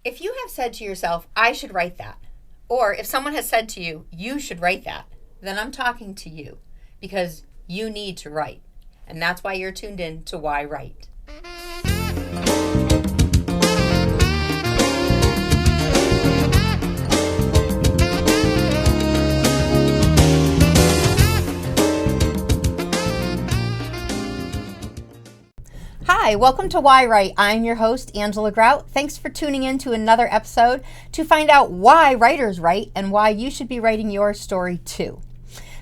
If you have said to yourself, I should write that, or if someone has said to you, you should write that, then I'm talking to you because you need to write. And that's why you're tuned in to yWrite. Hi, welcome to yWrite. I'm your host, Angela Grout. Thanks for tuning in to another episode to find out why writers write and why you should be writing your story too.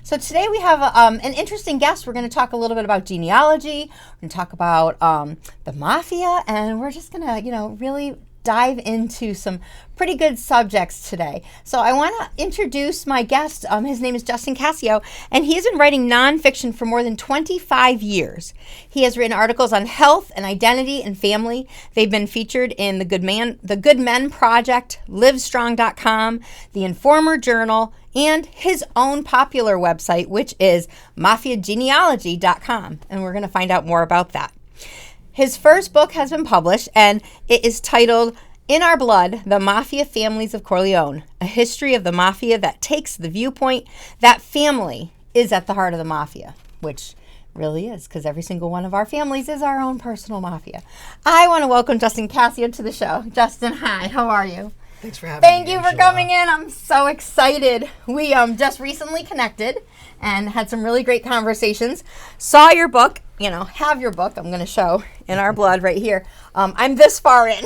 So today we have an interesting guest. We're going to talk a little bit about genealogy. We're going to talk about the mafia, and we're just going to, really dive into some pretty good subjects today. So I want to introduce my guest. His name is Justin Cascio, and he's been writing nonfiction for more than 25 years. He has written articles on health and identity and family. They've been featured in The Good Men Project, Livestrong.com, The Informer Journal, and his own popular website, which is MAFIAgenealogy.com. And we're going to find out more about that. His first book has been published, and it is titled In Our Blood, The Mafia Families of Corleone, a history of the mafia that takes the viewpoint that family is at the heart of the mafia, which really is, because every single one of our families is our own personal mafia. I want to welcome Justin Cascio to the show. Justin, hi, how are you? Thanks for having me, Thank you for coming in. I'm so excited. We just recently connected and had some really great conversations. Saw your book, have your book. I'm going to show In Our Blood right here. I'm this far in,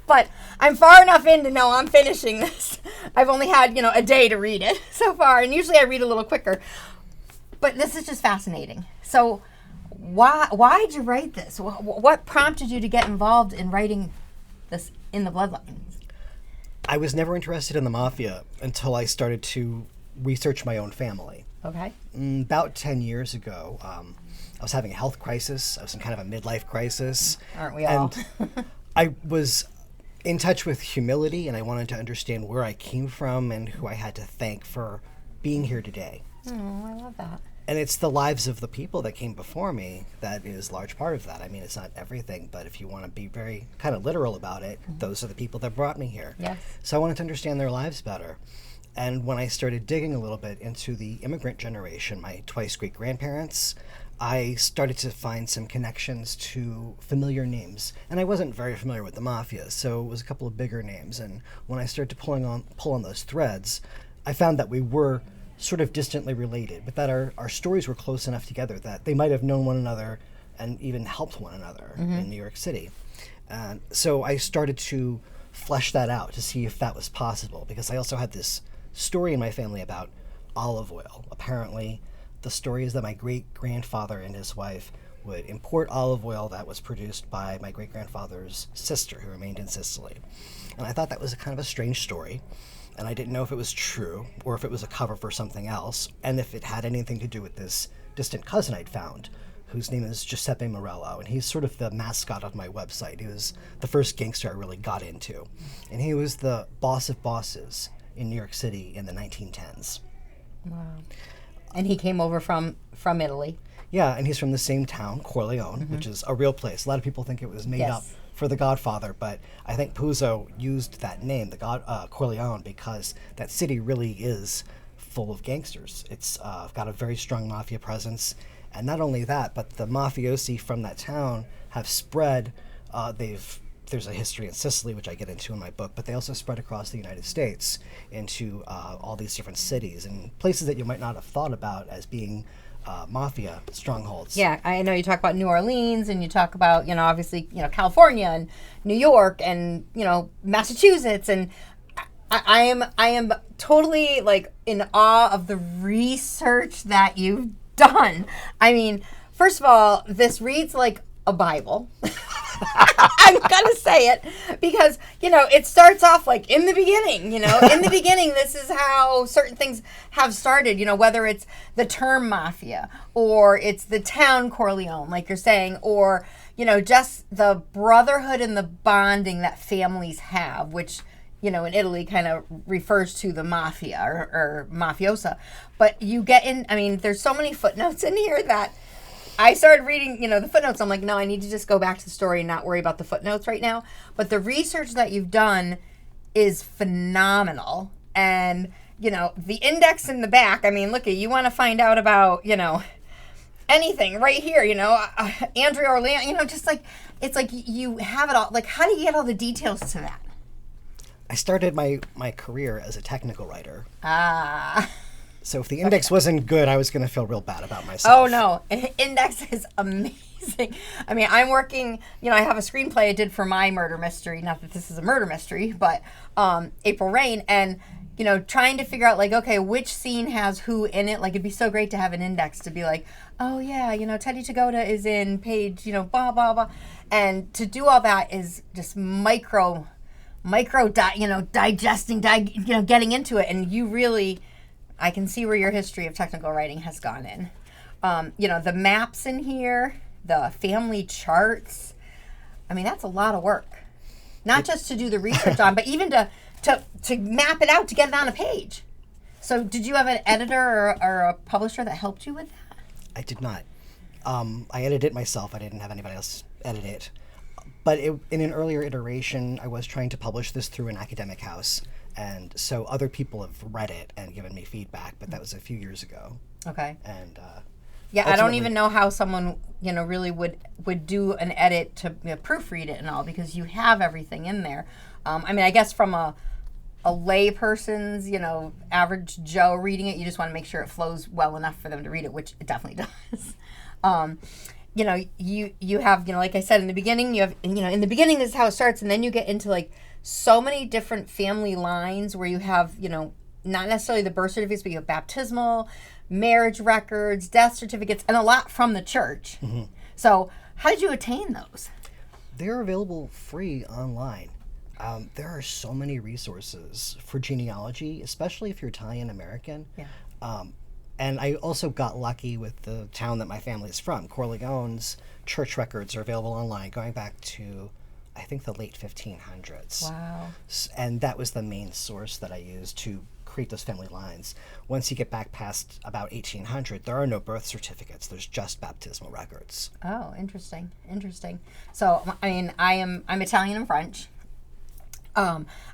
but I'm far enough in to know I'm finishing this. I've only had, a day to read it so far, and usually I read a little quicker. But this is just fascinating. So why did you write this? What prompted you to get involved in writing this in the bloodlines? I was never interested in the mafia until I started to research my own family. Okay. About 10 years ago, I was having a health crisis. I was in kind of a midlife crisis. Aren't we all? And I was in touch with humility, and I wanted to understand where I came from and who I had to thank for being here today. Oh, I love that. And it's the lives of the people that came before me that is a large part of that. I mean, it's not everything, but if you want to be very kind of literal about it, those are the people that brought me here. Yes. So I wanted to understand their lives better. And when I started digging a little bit into the immigrant generation, my twice great-grandparents, I started to find some connections to familiar names. And I wasn't very familiar with the mafia, so it was a couple of bigger names. And when I started to pull on those threads, I found that we were sort of distantly related, but that our stories were close enough together that they might have known one another and even helped one another in New York City. And so I started to flesh that out to see if that was possible, because I also had this story in my family about olive oil. Apparently, the story is that my great-grandfather and his wife would import olive oil that was produced by my great-grandfather's sister, who remained in Sicily. And I thought that was a kind of a strange story. And I didn't know if it was true or if it was a cover for something else, and if it had anything to do with this distant cousin I'd found, whose name is Giuseppe Morello, and he's sort of the mascot of my website. He was the first gangster I really got into, and he was the boss of bosses in New York City in the 1910s. Wow. And he came over from Italy. Yeah, and he's from the same town, Corleone, which is a real place. A lot of people think it was made up for The Godfather, but I think Puzo used that name, Corleone, because that city really is full of gangsters. It's got a very strong mafia presence, and not only that, but the mafiosi from that town have spread. There's a history in Sicily, which I get into in my book, but they also spread across the United States into all these different cities and places that you might not have thought about as being mafia strongholds. Yeah, I know you talk about New Orleans, and you talk about, obviously, California and New York and, Massachusetts. And I am totally in awe of the research that you've done. I mean, first of all, this reads like a Bible. I'm going to say it because, it starts off in the beginning, in the beginning, this is how certain things have started, whether it's the term mafia or it's the town Corleone, like you're saying, or, just the brotherhood and the bonding that families have, which, in Italy kind of refers to the mafia or mafiosa. But you get in, there's so many footnotes in here that I started reading, the footnotes. I'm like, no, I need to just go back to the story and not worry about the footnotes right now. But the research that you've done is phenomenal. And, the index in the back, I mean, look, you want to find out about, anything right here, Andrea Orlean, just like, it's like you have it all. Like, how do you get all the details to that? I started my career as a technical writer. Ah. So if the index wasn't good, I was going to feel real bad about myself. Oh, no. Index is amazing. I mean, I'm working, I have a screenplay I did for my murder mystery. Not that this is a murder mystery, but April Rain. And, trying to figure out, like, okay, which scene has who in it. Like, it'd be so great to have an index to be like, oh, yeah, Teddy Tagoda is in page, blah, blah, blah. And to do all that is just digesting, getting into it. And you really... I can see where your history of technical writing has gone in. The maps in here, the family charts. I mean, that's a lot of work. Not just to do the research on, but even to map it out, to get it on a page. So did you have an editor or a publisher that helped you with that? I did not. I edited it myself. I didn't have anybody else edit it. But in an earlier iteration, I was trying to publish this through an academic house. And so other people have read it and given me feedback, but that was a few years ago. Okay. And I don't even know how someone really would do an edit to proofread it and all, because you have everything in there. I mean, I guess from a lay person's average Joe reading it, you just want to make sure it flows well enough for them to read it, which it definitely does. You have like I said in the beginning, you have in the beginning this is how it starts, and then you get into like so many different family lines where you have, not necessarily the birth certificates, but you have baptismal, marriage records, death certificates, and a lot from the church. Mm-hmm. So how did you attain those? They're available free online. There are so many resources for genealogy, especially if you're Italian American. Yeah. And I also got lucky with the town that my family is from. Corleone's church records are available online going back to, I think, the late 1500s. Wow. And that was the main source that I used to create those family lines. Once you get back past about 1800, there are no birth certificates. There's just baptismal records. Oh, interesting. So, I mean, I'm Italian and French.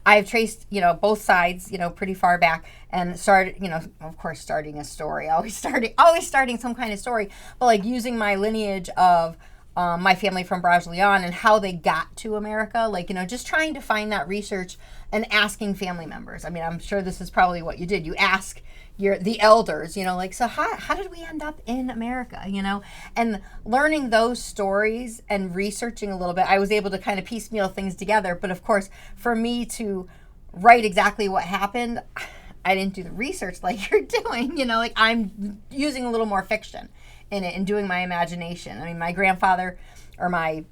I've traced, both sides, pretty far back, and started, of course, starting a story, always starting some kind of story, but like using my lineage of my family from Brazileon and how they got to America, like, just trying to find that research and asking family members. I mean, I'm sure this is probably what you did. You ask the elders, like, so how did we end up in America, and learning those stories and researching a little bit, I was able to kind of piecemeal things together. But of course, for me to write exactly what happened, I didn't do the research like you're doing, like I'm using a little more fiction in it and doing my imagination. I mean, my grandfather, or my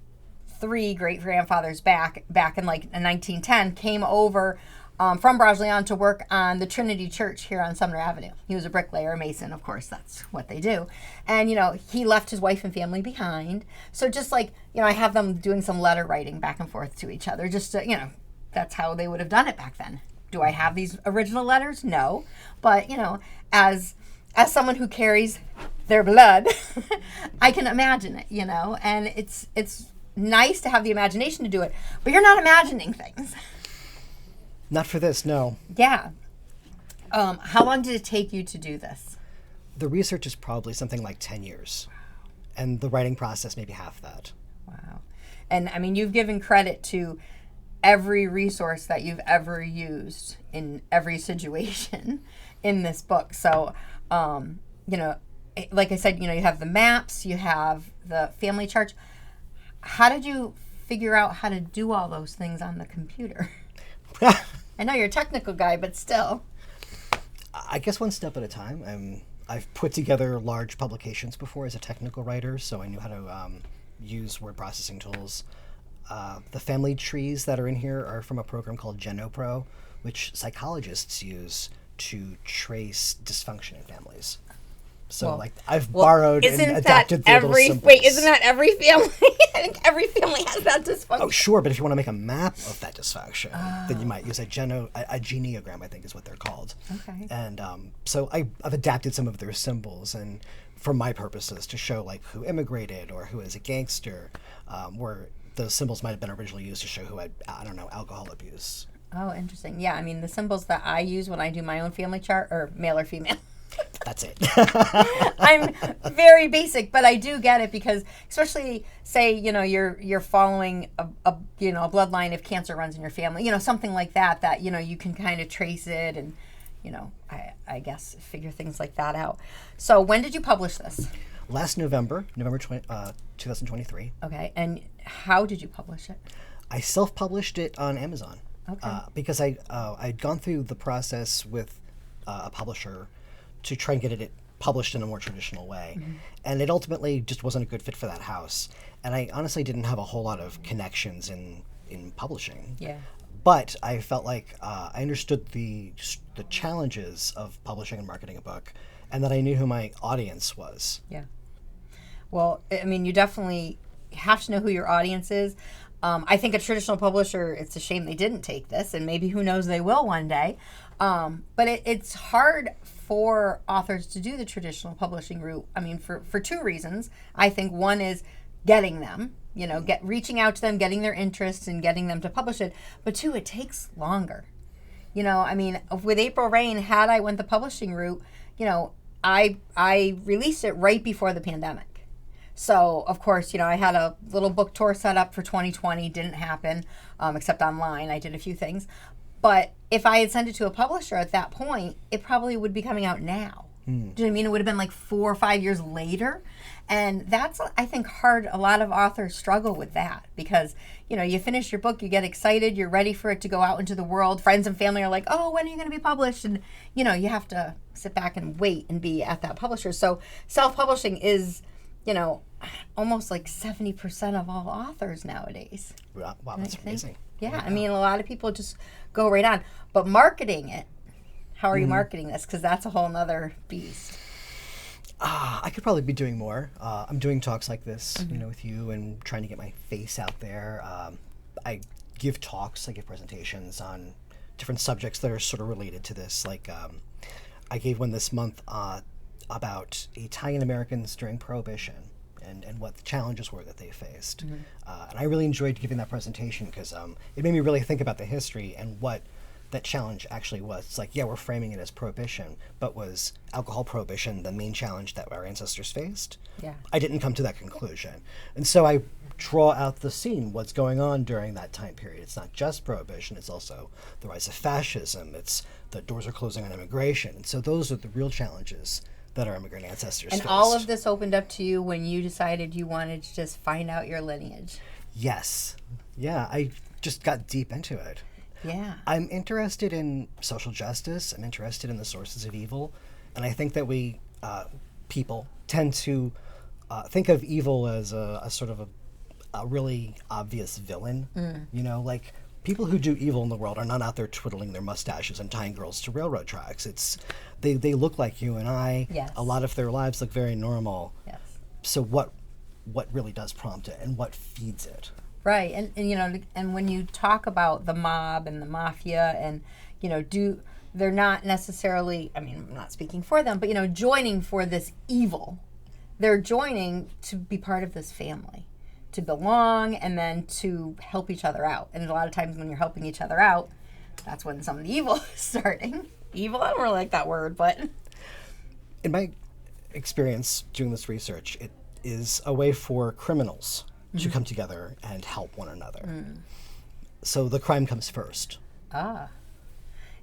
3 great-grandfathers back in like 1910 came over from Brazileon to work on the Trinity Church here on Sumner Avenue. He was a bricklayer, a mason, of course, that's what they do. And, he left his wife and family behind. So just like, I have them doing some letter writing back and forth to each other, just to, that's how they would have done it back then. Do I have these original letters? No. But, as someone who carries their blood, I can imagine it, and it's nice to have the imagination to do it, but you're not imagining things. Not for this, no. Yeah. How long did it take you to do this? The research is probably something like 10 years. And the writing process, maybe half that. Wow. And I mean, you've given credit to every resource that you've ever used in every situation in this book. So, like I said, you have the maps, you have the family charts. How did you figure out how to do all those things on the computer? I know you're a technical guy, but still. I guess one step at a time. I've put together large publications before as a technical writer, so I knew how to use word processing tools. The family trees that are in here are from a program called GenoPro, which psychologists use to trace dysfunction in families. So, I've borrowed and adapted the little symbols. Wait, isn't that every family? I think every family has that dysfunction. Oh, sure, but if you want to make a map of that dysfunction, then you might use a geneogram, I think is what they're called. Okay. And so I've adapted some of their symbols, and for my purposes, to show like who immigrated or who is a gangster, where those symbols might have been originally used to show who had, I don't know, alcohol abuse. Oh, interesting. Yeah, I mean, the symbols that I use when I do my own family chart are male or female. That's it. I'm very basic, but I do get it because, especially say, you're following a bloodline if cancer runs in your family, something like that, you can kind of trace it and, I guess figure things like that out. So when did you publish this? Last November 2023. Okay. And how did you publish it? I self-published it on Amazon. Okay. Because I'd gone through the process with a publisher to try and get it published in a more traditional way. Mm-hmm. And it ultimately just wasn't a good fit for that house. And I honestly didn't have a whole lot of connections in publishing. Yeah. But I felt like I understood the challenges of publishing and marketing a book, and that I knew who my audience was. Yeah. Well, I mean, you definitely have to know who your audience is. I think a traditional publisher, it's a shame they didn't take this, and maybe who knows, they will one day. But it's hard for authors to do the traditional publishing route. I mean, for two reasons. I think one is getting them, reaching out to them, getting their interest and getting them to publish it. But two, it takes longer. I mean, with April Rain, had I went the publishing route, I released it right before the pandemic. So, of course, I had a little book tour set up for 2020. Didn't happen, except online. I did a few things. But if I had sent it to a publisher at that point, it probably would be coming out now. Do you know what I mean? It would have been like 4 or 5 years later. And that's, I think, hard. A lot of authors struggle with that because, you finish your book, you get excited, you're ready for it to go out into the world. Friends and family are like, oh, when are you going to be published? And, you have to sit back and wait and be at that publisher. So self-publishing is, almost like 70% of all authors nowadays. Wow, that's amazing. Yeah, I mean, a lot of people just go right on. But marketing it, how are you marketing this? Because that's a whole nother beast. I could probably be doing more. I'm doing talks like this, with you and trying to get my face out there. I give talks, I give presentations on different subjects that are sort of related to this. Like I gave one this month about Italian Americans during Prohibition and what the challenges were that they faced. And I really enjoyed giving that presentation because it made me really think about the history and what that challenge actually was. It's like, yeah, we're framing it as prohibition, but was alcohol prohibition the main challenge that our ancestors faced? Yeah. I didn't come to that conclusion. And so I draw out the scene, what's going on during that time period. It's not just prohibition, it's also the rise of fascism, it's the doors are closing on immigration. And so those are the real challenges that our immigrant ancestors faced. And all of this opened up to you when you decided you wanted to just find out your lineage. Yes. Yeah, I just got deep into it. Yeah. I'm interested in social justice. I'm interested in the sources of evil. And I think that we, people, tend to think of evil as a sort of a really obvious villain. Like people who do evil in the world are not out there twiddling their mustaches and tying girls to railroad tracks. It's they look like you and I. Yes. A lot of their lives look very normal. Yes. So what really does prompt it and what feeds it? Right, and when you talk about the mob and the mafia, and they're not necessarily, I mean, I'm not speaking for them, but joining for this evil. They're joining to be part of this family, to belong, and then to help each other out. And a lot of times when you're helping each other out, that's when some of the evil is starting. Evil, I don't really like that word, but in my experience doing this research, it is a way for criminals to come together and help one another. So the crime comes first.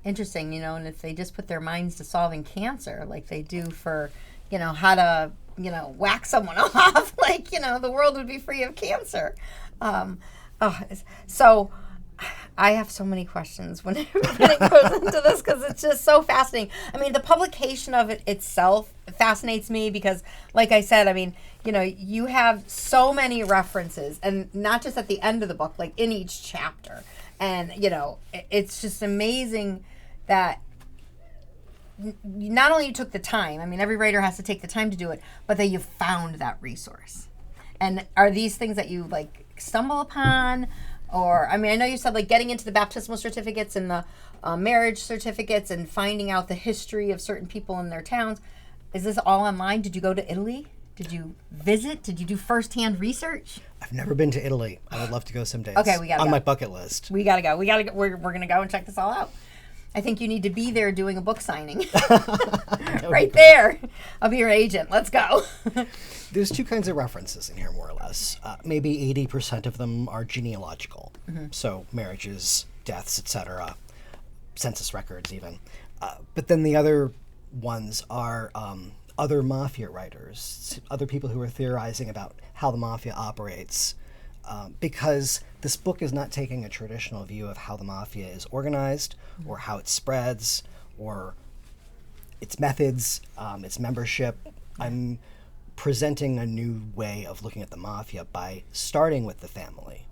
Interesting, and if they just put their minds to solving cancer like they do for, how to, whack someone off, the world would be free of cancer. So I have so many questions when it goes into this because it's just so fascinating. I mean, the publication of it itself fascinates me because, like I said, I mean, you have so many references, and not just at the end of the book, like in each chapter. And, it's just amazing that not only you took the time, I mean, every writer has to take the time to do it, but that you found that resource. And are these things that you, stumble upon? Or, I mean, I know you said, getting into the baptismal certificates and the marriage certificates and finding out the history of certain people in their towns. is this all online? Did you go to Italy? Did you visit? Did you do firsthand research? I've never been to Italy. I would love to go someday. Okay, we gotta on go. my bucket list. We gotta go. We're gonna go and check this all out. I think you need to be there doing a book signing. Right there. I'll be your agent. Let's go. There's two kinds of references in here, more or less. Maybe 80% of them are genealogical. So marriages, deaths, etc., census records even. But then the other ones are other mafia writers, other people who are theorizing about how the mafia operates. Because this book is not taking a traditional view of how the mafia is organized or how it spreads or its methods, its membership. I'm presenting a new way of looking at the mafia by starting with the family.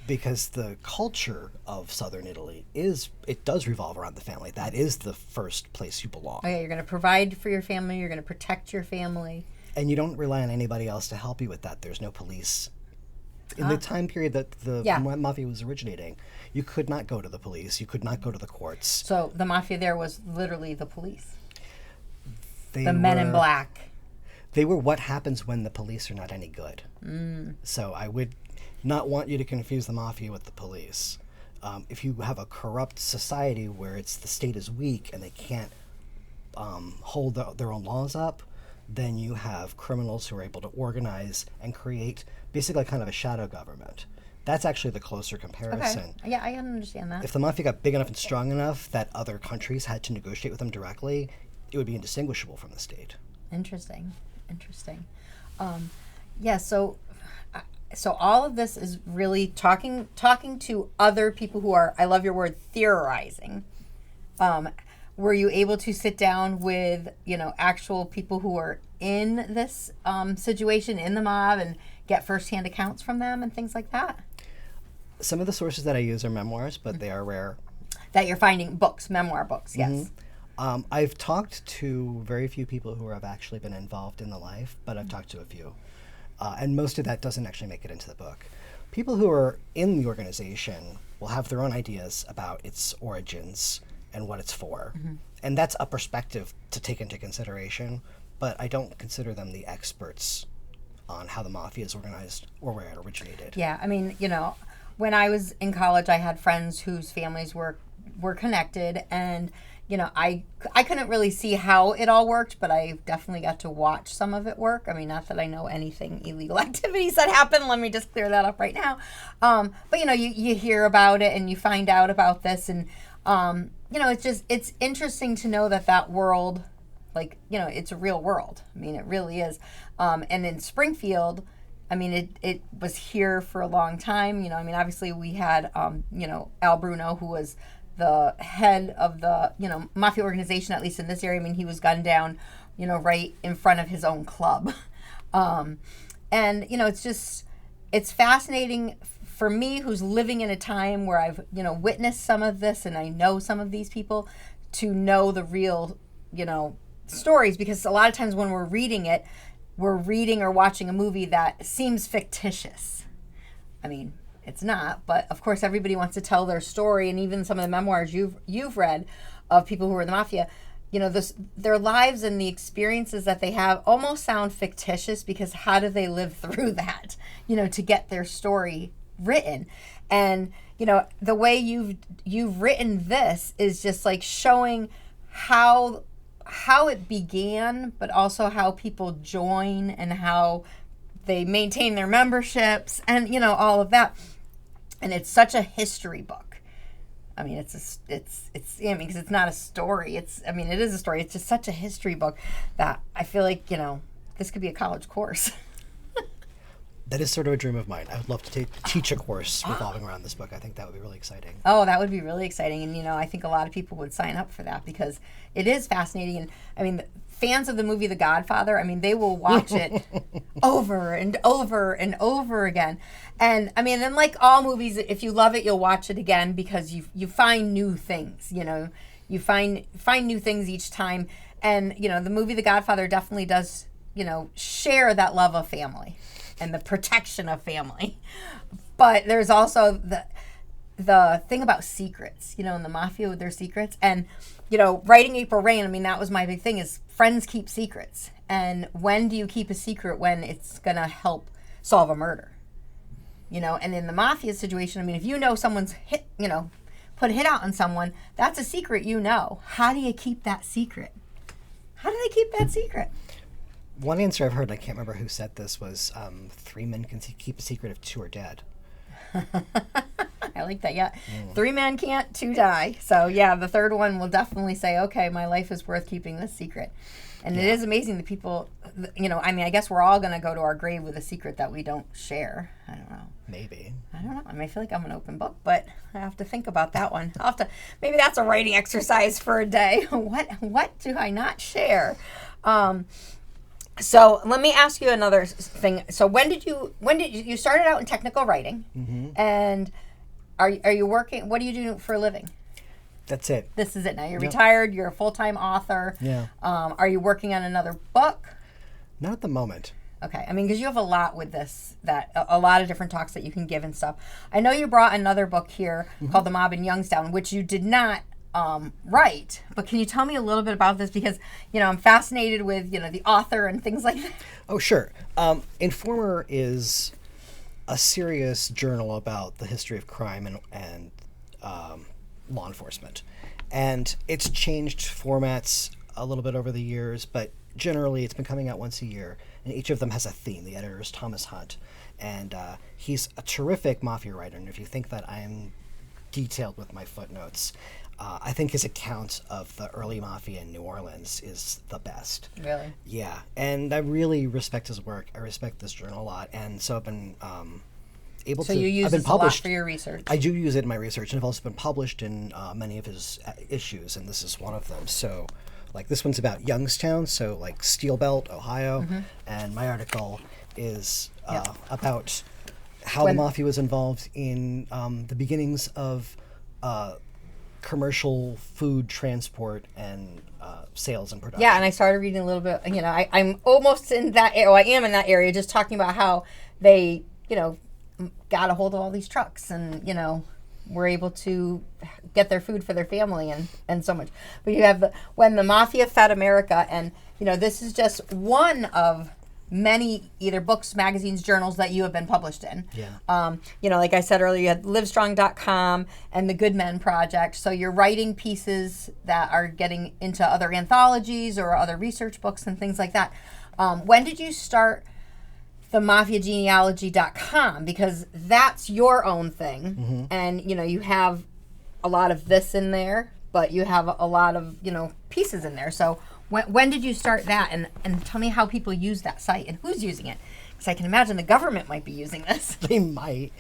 Because the culture of southern Italy it does revolve around the family. That is the first place you belong. Okay, you're going to provide for your family. You're going to protect your family. And you don't rely on anybody else to help you with that. There's no police. In the time period that the mafia was originating, you could not go to the police. You could not go to the courts. So the mafia there was literally the police. The men in black. They were what happens when the police are not any good. So I would not want you to confuse the mafia with the police. If you have a corrupt society where the state is weak and they can't hold their own laws up, then you have criminals who are able to organize and create basically kind of a shadow government. That's actually the closer comparison. Okay. Yeah, I can understand that. If the mafia got big enough and strong enough that other countries had to negotiate with them directly, it would be indistinguishable from the state. Interesting. So all of this is really talking to other people who are, I love your word, theorizing. Were you able to sit down with, actual people who are in this situation, in the mob, and get firsthand accounts from them and things like that? Some of the sources that I use are memoirs, but they are rare. That you're finding books, memoir books, yes. I've talked to very few people who have actually been involved in the life, but I've talked to a few. And most of that doesn't actually make it into the book. People who are in the organization will have their own ideas about its origins and what it's for. And that's a perspective to take into consideration, but I don't consider them the experts on how the mafia is organized or where it originated. Yeah, I mean, when I was in college, I had friends whose families were connected, and I couldn't really see how it all worked, but I definitely got to watch some of it work. I mean, not that I know anything illegal activities that happen. Let me just clear that up right now. But you hear about it and you find out about this, and it's interesting to know that world, it's a real world. I mean, it really is. And in Springfield, I mean, it was here for a long time. Obviously we had, Al Bruno, who was the head of the, mafia organization, at least in this area. I mean, he was gunned down, right in front of his own club. It's fascinating for me, who's living in a time where I've, witnessed some of this and I know some of these people, to know the real, stories, because a lot of times when we're reading it, we're reading or watching a movie that seems fictitious. I mean, it's not, but of course everybody wants to tell their story, and even some of the memoirs you've read of people who are in the mafia, their lives and the experiences that they have almost sound fictitious, because how do they live through that, to get their story written? And the way you've written this is just like showing how it began, but also how people join and how they maintain their memberships and all of that. And it's such a history book. I mean, because it's not a story. It is a story. It's just such a history book that I feel like, this could be a college course. That is sort of a dream of mine. I would love to teach a course revolving around this book. I think that would be really exciting. Oh, that would be really exciting. And, I think a lot of people would sign up for that, because it is fascinating. And, I mean, fans of the movie The Godfather, I mean, they will watch it over and over and over again. And, I mean, and like all movies, if you love it, you'll watch it again, because you find new things, You find new things each time. And, the movie The Godfather definitely does, share that love of family and the protection of family. But there's also the thing about secrets, in the mafia with their secrets. And, writing April Rain, I mean, that was my big thing is friends keep secrets. And when do you keep a secret when it's going to help solve a murder? And in the mafia situation, I mean, if someone's hit, put a hit out on someone, that's a secret, How do you keep that secret? How do they keep that secret? One answer I've heard, I can't remember who said this, was 3 men can keep a secret if 2 are dead. I like that, yeah. 3 men can't, 2 die. So, yeah, the third one will definitely say, okay, my life is worth keeping this secret. And it is amazing that people, I guess we're all going to go to our grave with a secret that we don't share. I don't know. Maybe. I don't know. I feel like I'm an open book, but I have to think about that one. Maybe that's a writing exercise for a day. What do I not share? So let me ask you another thing. So when did you started out in technical writing, and are you working? What do you do for a living? That's it. This is it now. You're retired. You're a full-time author. Yeah. Are you working on another book? Not at the moment. Okay. Because you have a lot with this, a lot of different talks that you can give and stuff. I know you brought another book here called The Mob in Youngstown, which you did not write. But can you tell me a little bit about this? Because, I'm fascinated with, the author and things like that. Oh, sure. Informer is a serious journal about the history of crime and law enforcement. And it's changed formats a little bit over the years, but generally it's been coming out once a year, and each of them has a theme. The editor is Thomas Hunt, and he's a terrific mafia writer, and if you think that I am detailed with my footnotes, I think his account of the early mafia in New Orleans is the best. Really? Yeah, and I really respect his work. I respect this journal a lot, and so I've been able to. So you use this a lot for your research. I do use it in my research, and I've also been published in many of his issues, and this is one of them. So, like, this one's about Youngstown, so like Steel Belt, Ohio, and my article is about how the mafia was involved in the beginnings of commercial food transport and sales and production. Yeah, and I started reading a little bit. I'm almost in that area. I am in that area, just talking about how they, got a hold of all these trucks and, were able to get their food for their family and so much. But you have when the mafia fed America, and, this is just one of many either books, magazines, journals that you have been published in. Yeah. Like I said earlier, you had livestrong.com and the Good Men Project. So you're writing pieces that are getting into other anthologies or other research books and things like that. When did you start the mafiagenealogy.com? Because that's your own thing. And, you have a lot of this in there, but you have a lot of, pieces in there. So when did you start that? And tell me how people use that site and who's using it. Because I can imagine the government might be using this. They might.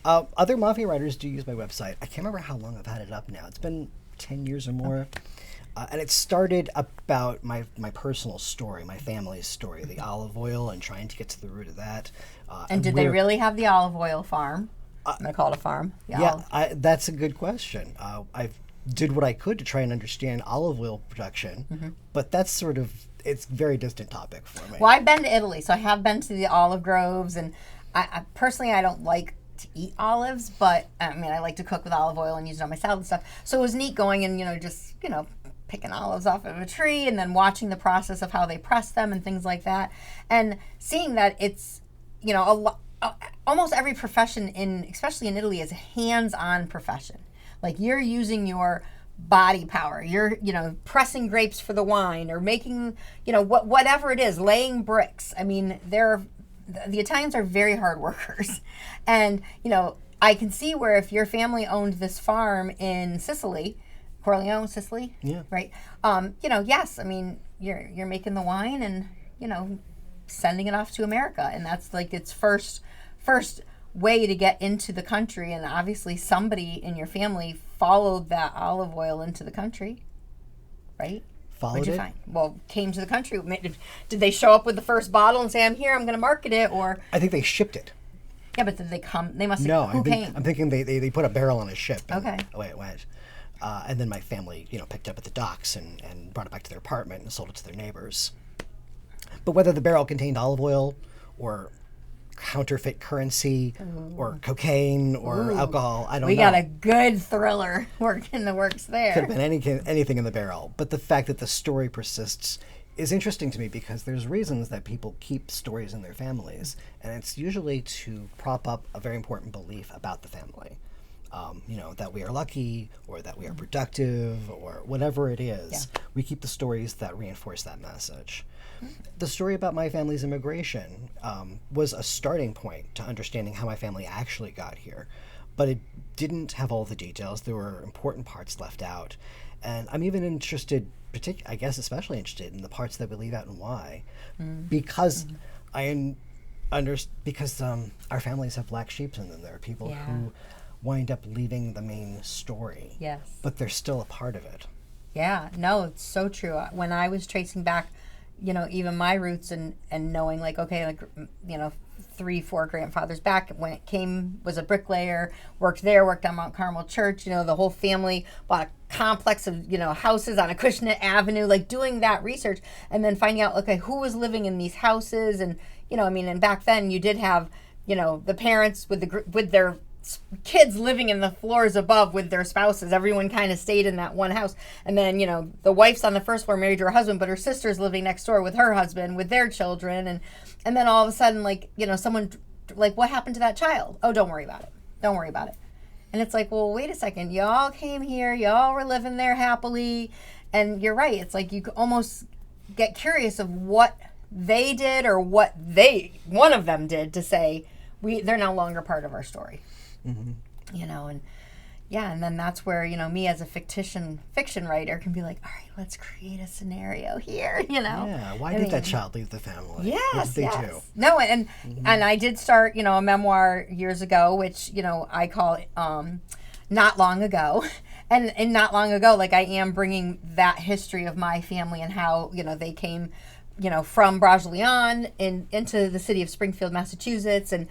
Other mafia writers do use my website. I can't remember how long I've had it up now. It's been 10 years or more. And it started about my personal story, my family's story, the olive oil, and trying to get to the root of that. And did they really have the olive oil farm? I'm going to call it a farm. That's a good question. I did what I could to try and understand olive oil production, but that's it's a very distant topic for me. Well, I've been to Italy, so I have been to the olive groves, and I personally, I don't like to eat olives, but I like to cook with olive oil and use it on my salad and stuff. So it was neat going and, just, picking olives off of a tree and then watching the process of how they press them and things like that. And seeing that it's, almost every profession especially in Italy, is a hands-on profession. Like, you're using your body power. You're, pressing grapes for the wine or making, whatever it is, laying bricks. The Italians are very hard workers. And, I can see where if your family owned this farm in Sicily, Corleone, Sicily, right? Yes, you're making the wine and, sending it off to America. And that's like its first way to get into the country. And obviously somebody in your family followed that olive oil into the country, right? What'd you find? Well, came to the country. Did they show up with the first bottle and say, I'm here, I'm going to market it? Or I think they shipped it. Yeah, but did they come? They must have. Who came? I'm thinking they put a barrel on a ship. Okay. Away it went. And then my family, picked up at the docks and brought it back to their apartment and sold it to their neighbors. But whether the barrel contained olive oil or counterfeit currency or cocaine or alcohol. I don't know. We got a good thriller in the works there. Could have been anything in the barrel. But the fact that the story persists is interesting to me because there's reasons that people keep stories in their families, and it's usually to prop up a very important belief about the family. That we are lucky or that we are productive or whatever it is. We keep the stories that reinforce that message. The story about my family's immigration was a starting point to understanding how my family actually got here, but it didn't have all the details. There were important parts left out, and I'm even interested, especially interested in the parts that we leave out and why, because because our families have black sheep in them. There are people who wind up leaving the main story, but they're still a part of it. Yeah, no, it's so true. When I was tracing back, even my roots and knowing 3-4 grandfathers back, when it was a bricklayer, worked on Mount Carmel Church, the whole family bought a complex of, houses on Acushnet Avenue, doing that research and then finding out, who was living in these houses. And, and back then you did have, the parents with their kids living in the floors above with their spouses. Everyone kind of stayed in that one house. And then, the wife's on the first floor married to her husband, but her sister's living next door with her husband, with their children. And then all of a sudden, someone, what happened to that child? Oh, don't worry about it. Don't worry about it. And it's well, wait a second. Y'all came here. Y'all were living there happily. And you're right. It's you almost get curious of what they did or what one of them did to say, they're no longer part of our story. And then that's where, me as a fiction writer can be all right, let's create a scenario here, Yeah, why did that child leave the family? Yes, what did they do? No, and I did start, a memoir years ago, which, I call it Not Long Ago. And not long ago, I am bringing that history of my family and how, they came from Brasilian into the city of Springfield, Massachusetts, and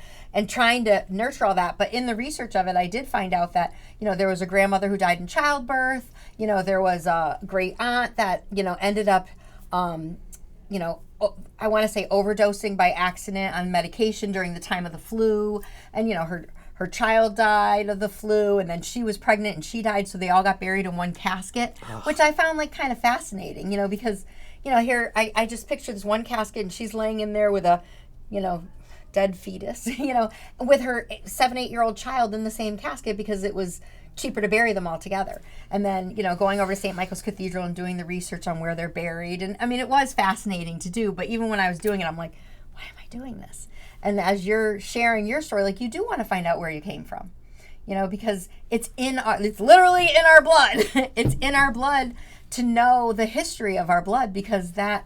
trying to nurture all that. But in the research of it, I did find out that, there was a grandmother who died in childbirth. There was a great aunt that, ended up, I want to say overdosing by accident on medication during the time of the flu. And, her child died of the flu, and then she was pregnant and she died. So they all got buried in one casket, which I found kind of fascinating, because here I just picture this one casket and she's laying in there with a, dead fetus, with her 7-8-year-old child in the same casket because it was cheaper to bury them all together. And then, going over to St. Michael's Cathedral and doing the research on where they're buried. And it was fascinating to do, but even when I was doing it, I'm why am I doing this? And as you're sharing your story, you do want to find out where you came from, because it's literally in our blood. It's in our blood to know the history of our blood, because the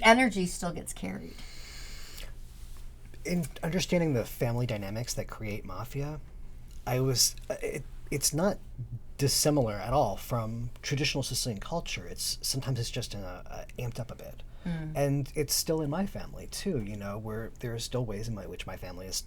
energy still gets carried. In understanding the family dynamics that create mafia, it's not dissimilar at all from traditional Sicilian culture. Sometimes it's just amped up a bit. And it's still in my family too, where there are still ways in which my family is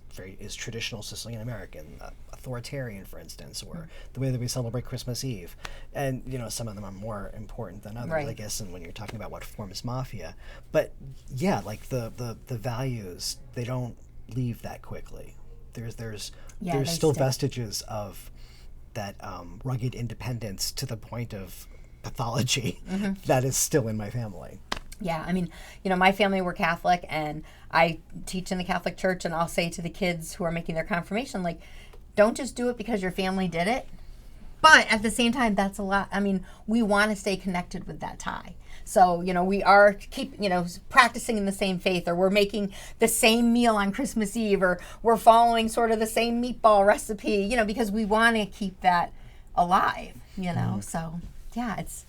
traditional Sicilian American, authoritarian, for instance, or the way that we celebrate Christmas Eve. And, some of them are more important than others, I guess, and when you're talking about what forms mafia. But yeah, the values, they don't leave that quickly. There's still vestiges of that rugged independence to the point of pathology that is still in my family. Yeah, my family were Catholic, and I teach in the Catholic Church, and I'll say to the kids who are making their confirmation, don't just do it because your family did it. But at the same time, that's a lot. We want to stay connected with that tie. So, we are practicing in the same faith, or we're making the same meal on Christmas Eve, or we're following sort of the same meatball recipe, because we want to keep that alive, So, yeah, it's...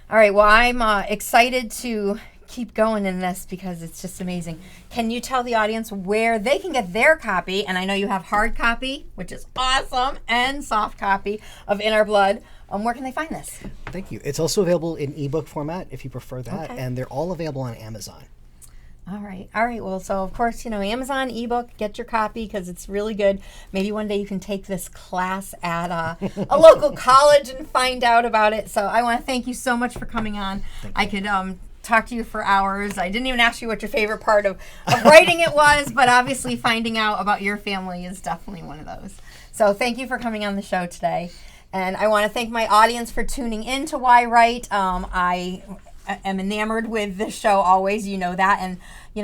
All right, well, I'm excited to keep going in this because it's just amazing. Can you tell the audience where they can get their copy? And I know you have hard copy, which is awesome, and soft copy of In Our Blood. Where can they find this? Thank you. It's also available in ebook format if you prefer that, and they're all available on Amazon. All right. Well, so of course, Amazon ebook, get your copy because it's really good. Maybe one day you can take this class at a local college and find out about it. So I want to thank you so much for coming on. I could talk to you for hours. I didn't even ask you what your favorite part of writing it was, but obviously finding out about your family is definitely one of those. So thank you for coming on the show today. And I want to thank my audience for tuning in to yWrite. I am enamored with this show always, you know that. And,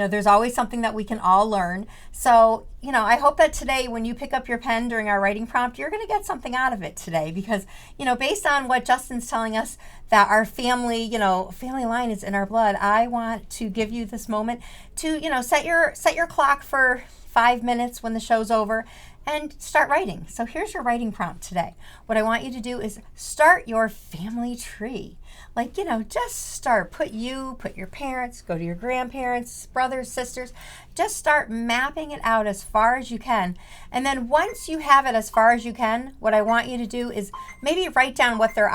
there's always something that we can all learn. So, I hope that today when you pick up your pen during our writing prompt, you're going to get something out of it today. Because, based on what Justin's telling us, that our family, family line is in our blood, I want to give you this moment to, set your clock for 5 minutes when the show's over and start writing. So here's your writing prompt today. What I want you to do is start your family tree. Like, just start. Put your parents, go to your grandparents, brothers, sisters. Just start mapping it out as far as you can. And then once you have it as far as you can, what I want you to do is maybe write down what their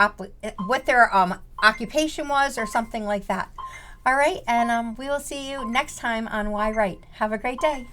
occupation was or something like that. All right, and we will see you next time on yWrite. Have a great day.